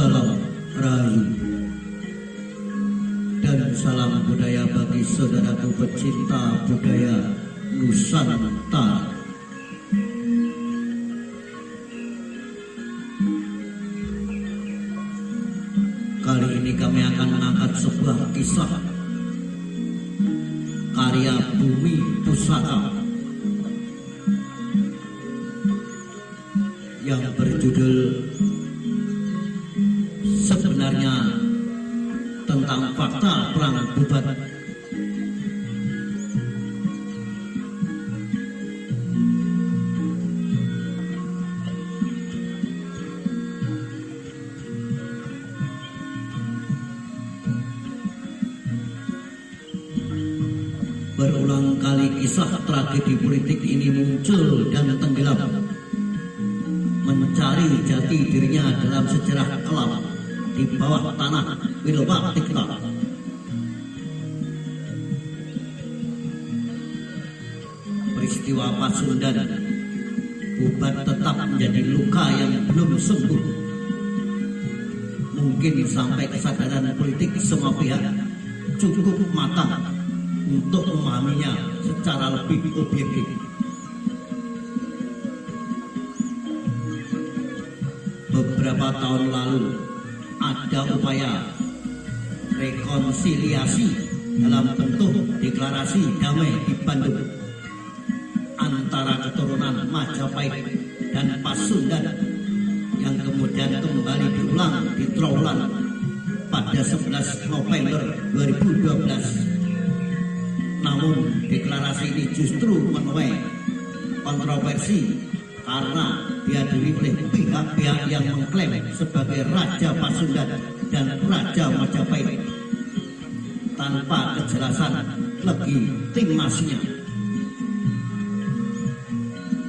salam rahayu dan salam budaya bagi saudaraku pecinta budaya Nusantara. Kali ini kami akan mengangkat sebuah kisah karya Bumi Pusaka yang berjudul sebenarnya tentang fakta perang Bubat. Berulang kali kisah tragedi politik ini muncul dan tenggelam, mencari jati dirinya dalam sejarah kelam di bawah tanah Wilwatikta. Peristiwa Pasundan Bubat tetap menjadi luka yang belum sembuh. Mungkin sampai kesadaran politik semua pihak cukup matang untuk memahaminya secara lebih objektif. Beberapa tahun lalu ada upaya rekonsiliasi dalam bentuk deklarasi damai di Bandung antara keturunan Majapahit dan Pasundan yang kemudian kembali diulang di Trowulan pada 11 November 2012. Namun deklarasi ini justru menuai kontroversi karena dihadiri oleh pihak-pihak yang mengklaim sebagai Raja Pasundan dan Raja Majapahit tanpa kejelasan legitimasinya.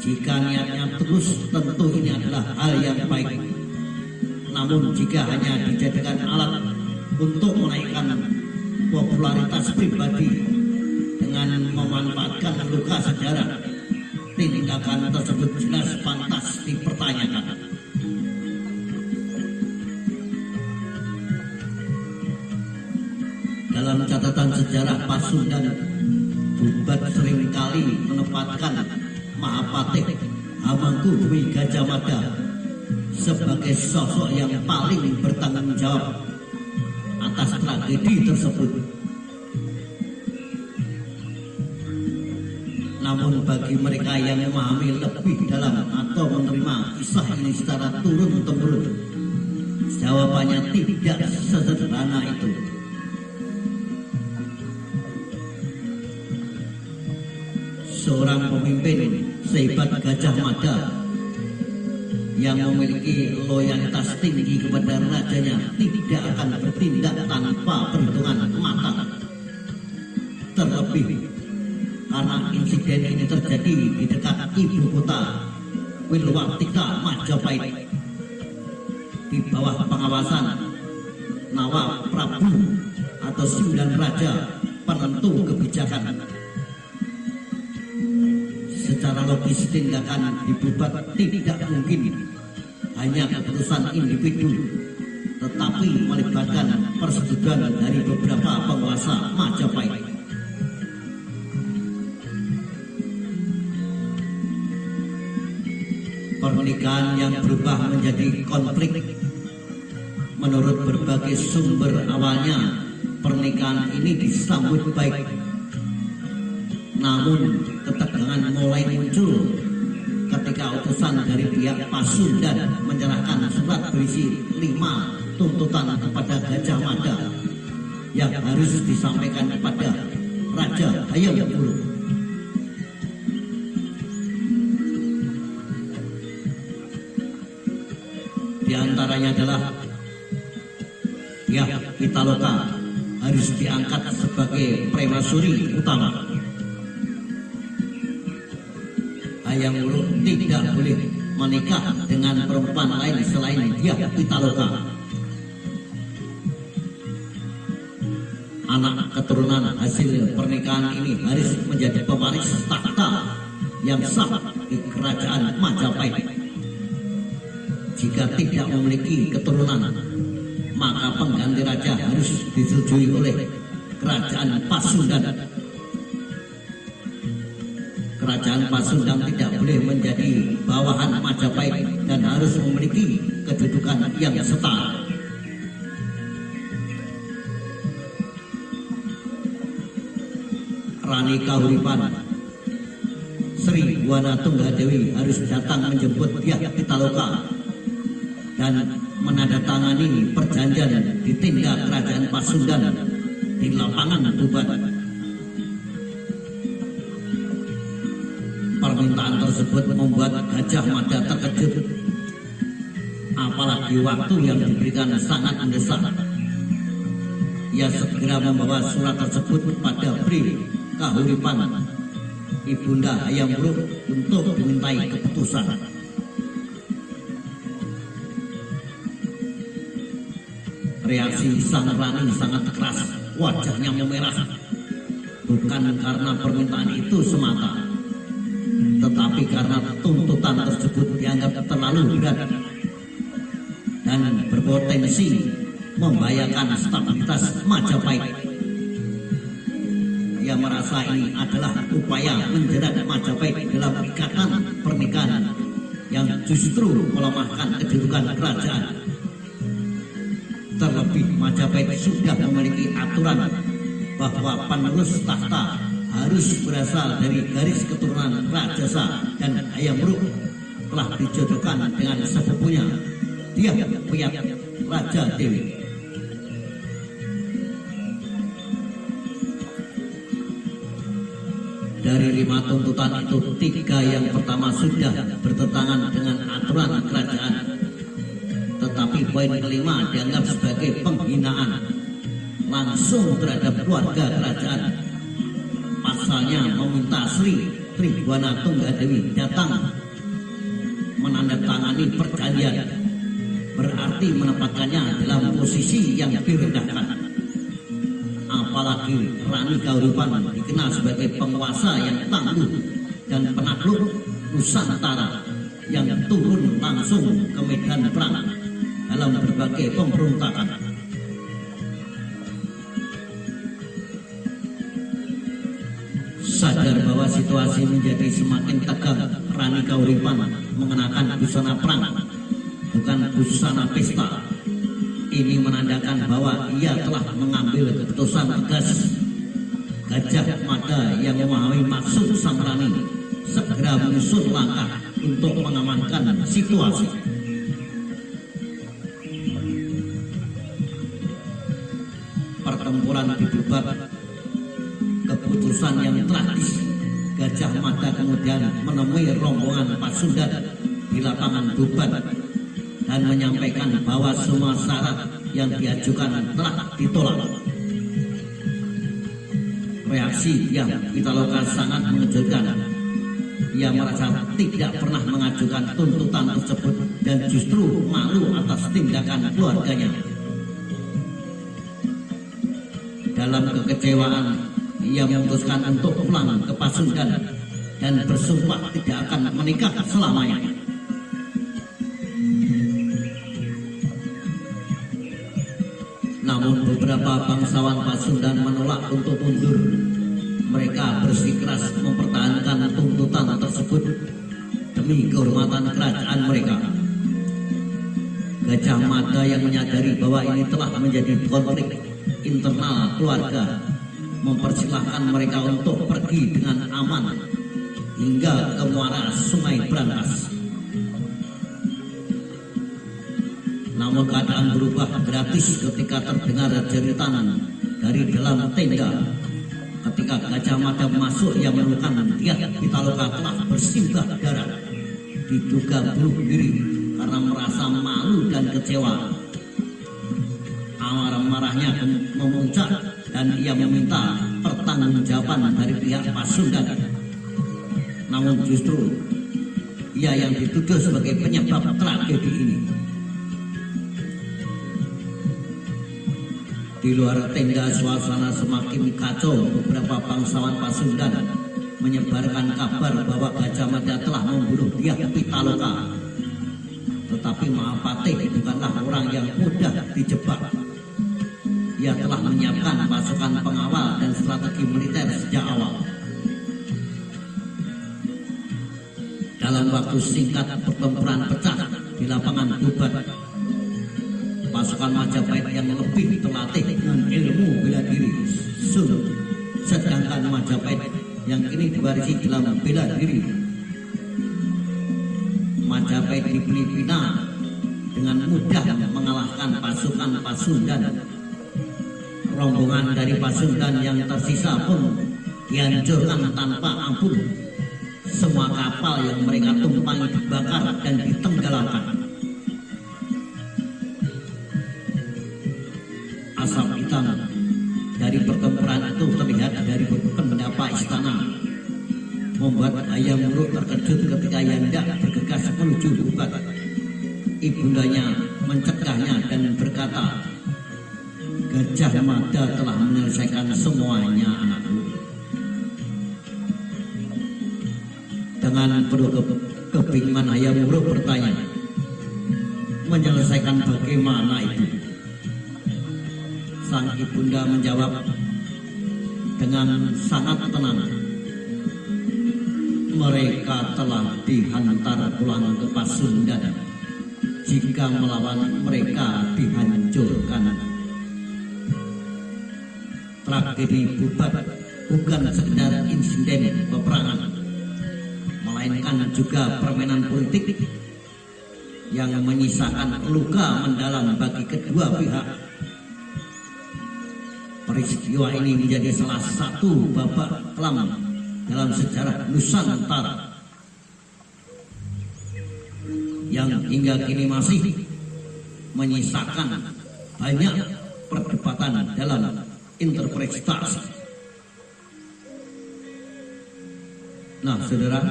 Jika niatnya tulus, tentu ini adalah hal yang baik. Namun jika hanya dijadikan alat untuk menaikkan popularitas pribadi dengan memanfaatkan luka sejarah, tindakan tersebut jelas pantas dipertanyakan. Dalam catatan sejarah Pasundan, Bubat seringkali menempatkan Mahapatih Hamengkubuwono Gajah Mada sebagai sosok yang paling bertanggung jawab atas tragedi tersebut. Namun bagi mereka yang memahami lebih dalam atau menerima kisah ini secara turun-temurun, jawabannya tidak sesederhana itu. Seorang pemimpin sehebat Gajah Mada yang memiliki loyalitas tinggi kepada rajanya tidak akan bertindak tanpa perhitungan matang. Terlebih karena insiden ini terjadi di dekat ibu kota Wilwatikta Majapahit di bawah pengawasan Nawab Prabu atau 9 raja penentu kebijakan. Secara logis tindakan di Bubat tidak mungkin hanya keputusan individu, tetapi melibatkan persetujuan dari beberapa penguasa Majapahit. Pernikahan yang berubah menjadi konflik. Menurut berbagai sumber, awalnya pernikahan ini disambut baik. Namun ketegangan mulai muncul ketika utusan dari pihak Pasundan menyerahkan surat berisi 5 tuntutan kepada Gajah Mada yang harus disampaikan kepada Raja Hayam. Di antaranya adalah pihak Pitaloka harus diangkat sebagai premasuri utama. Hayam Wuruk tidak boleh menikah dengan perempuan lain selain dia Pitaloka. Anak keturunan hasil pernikahan ini harus menjadi pewaris tahta yang sah di kerajaan Majapahit. Jika tidak memiliki keturunan, maka pengganti raja harus disetujui oleh kerajaan Pasundan. Kerajaan Pasundan tidak boleh menjadi bawahan Majapahit dan harus memiliki kedudukan yang setara. Rani Kahuripan Sri Buana Tunggadewi harus datang menjemput pihak Pitaloka dan menandatangani perjanjian di tenda kerajaan Pasundan di lapangan Tuban. Permintaan tersebut membuat Gajah Mada terkejut, apalagi waktu yang diberikan sangat mendesak. Ia segera membawa surat tersebut kepada Pri Kahuripan, Ibunda Hayam Wuruk, untuk dimintai keputusan. Reaksi sang Rani sangat keras, wajahnya memerah, bukan karena permintaan itu semata, tetapi karena tuntutan tersebut dianggap terlalu berat dan berpotensi membahayakan stabilitas Majapahit. Ia merasa ini adalah upaya menjerat Majapahit dalam ikatan pernikahan yang justru melemahkan kedudukan kerajaan. Terlebih Majapahit sudah memiliki aturan bahwa penerus tahta harus berasal dari garis keturunan Rajasa, dan Hayam Wuruk telah dijodohkan dengan sepupunya Dyah Piyat Raja Dewi. Dari 5 tuntutan itu, 3 yang pertama sudah bertentangan dengan aturan kerajaan, tetapi poin kelima dianggap sebagai penghinaan langsung terhadap keluarga kerajaan. Pasalnya meminta Sri Buana Tunggadewi datang menandatangani perjanjian, berarti menempatkannya dalam posisi yang direndahkan. Apalagi Rani Kahuripan dikenal sebagai penguasa yang tangguh dan penakluk Nusantara yang turun langsung ke medan perang dalam berbagai pemberontakan. Sadar bahwa situasi menjadi semakin tegang, Rani Kahuripan mengenakan busana perang, bukan busana pesta. Ini menandakan bahwa ia telah mengambil keputusan tegas. Gajah Mada yang memahami maksud sang Rani segera menyusun langkah untuk mengamankan situasi. Pertempuran dibuat keputusan yang tragis. Gajah Mada kemudian menemui rombongan Pasundan di lapangan Tuban dan menyampaikan bahwa semua syarat yang diajukan telah ditolak. Reaksi yang Pitaloka sangat mengejutkan. Ia merasa tidak pernah mengajukan tuntutan tersebut dan justru malu atas tindakan keluarganya. Dalam kekecewaan, ia memutuskan untuk pulang ke Pasundan dan bersumpah tidak akan menikah selamanya. Namun beberapa bangsawan Pasundan menolak untuk mundur. Mereka bersikeras mempertahankan tuntutan tersebut demi kehormatan kerajaan mereka. Gajah Mada yang menyadari bahwa ini telah menjadi konflik internal keluarga mempersilahkan mereka untuk pergi dengan aman hingga ke muara Sungai Brantas. Namun keadaan berubah gratis ketika terdengar jeritan dari dalam tenda. Ketika Gajah Mada masuk, ia menemukan Dyah Pitaloka telah bersimbah darah, diduga bunuh diri karena merasa malu dan kecewa. Amarah-marahnya memuncak dan ia meminta pertanggungjawaban dari pihak Pasundan. Namun justru ia yang dituduh sebagai penyebab tragedi ini. Di luar tenda suasana semakin kacau. Beberapa bangsawan Pasundan menyebarkan kabar bahwa Gajah Mada telah membunuh Dyah Pitaloka. Tetapi Mahapatih bukanlah orang yang mudah dijebak. Ia telah menyiapkan pasukan pengawal dan strategi militer sejak awal. Dalam waktu singkat pertempuran pecah di lapangan Tuban. Pasukan Majapahit yang lebih terlatih dengan ilmu bela diri surut, sedangkan Majapahit yang kini diwarisi dalam bela diri. Majapahit di Filipina dengan mudah mengalahkan pasukan Pasundan. Rombongan dari Pasundan yang tersisa pun dihancurkan tanpa ampun. Semua kapal yang mereka tumpangi dibakar dan ditenggelamkan. Asap hitam dari pertempuran itu terlihat dari pendapat istana, membuat Hayam Wuruk terkejut ketika Yanda bergegas menuju Bubat. Ibundanya mencegahnya dan berkata, "Gajah Mada telah menyelesaikan semuanya, anakku." Dengan penuh kebingungan Hayam Wuruk bertanya, "Menyelesaikan bagaimana itu?" Sang ibunda menjawab dengan sangat tenang, "Mereka telah dihantar pulang ke Pasundan. Jika melawan mereka dihancurkan." Tragedi Bubat bukan sekedar insiden peperangan, melainkan juga permainan politik yang menyisakan luka mendalam bagi kedua pihak. Peristiwa ini menjadi salah satu babak kelam dalam sejarah Nusantara yang hingga kini masih menyisakan banyak perdebatan dalam interpretasi. Nah, saudara,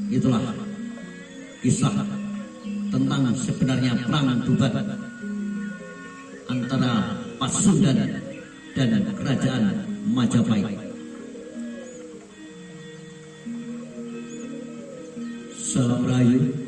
itulah kisah tentang sebenarnya perang Bubat antara Pasundan dan kerajaan Majapahit. Salam Rahayu.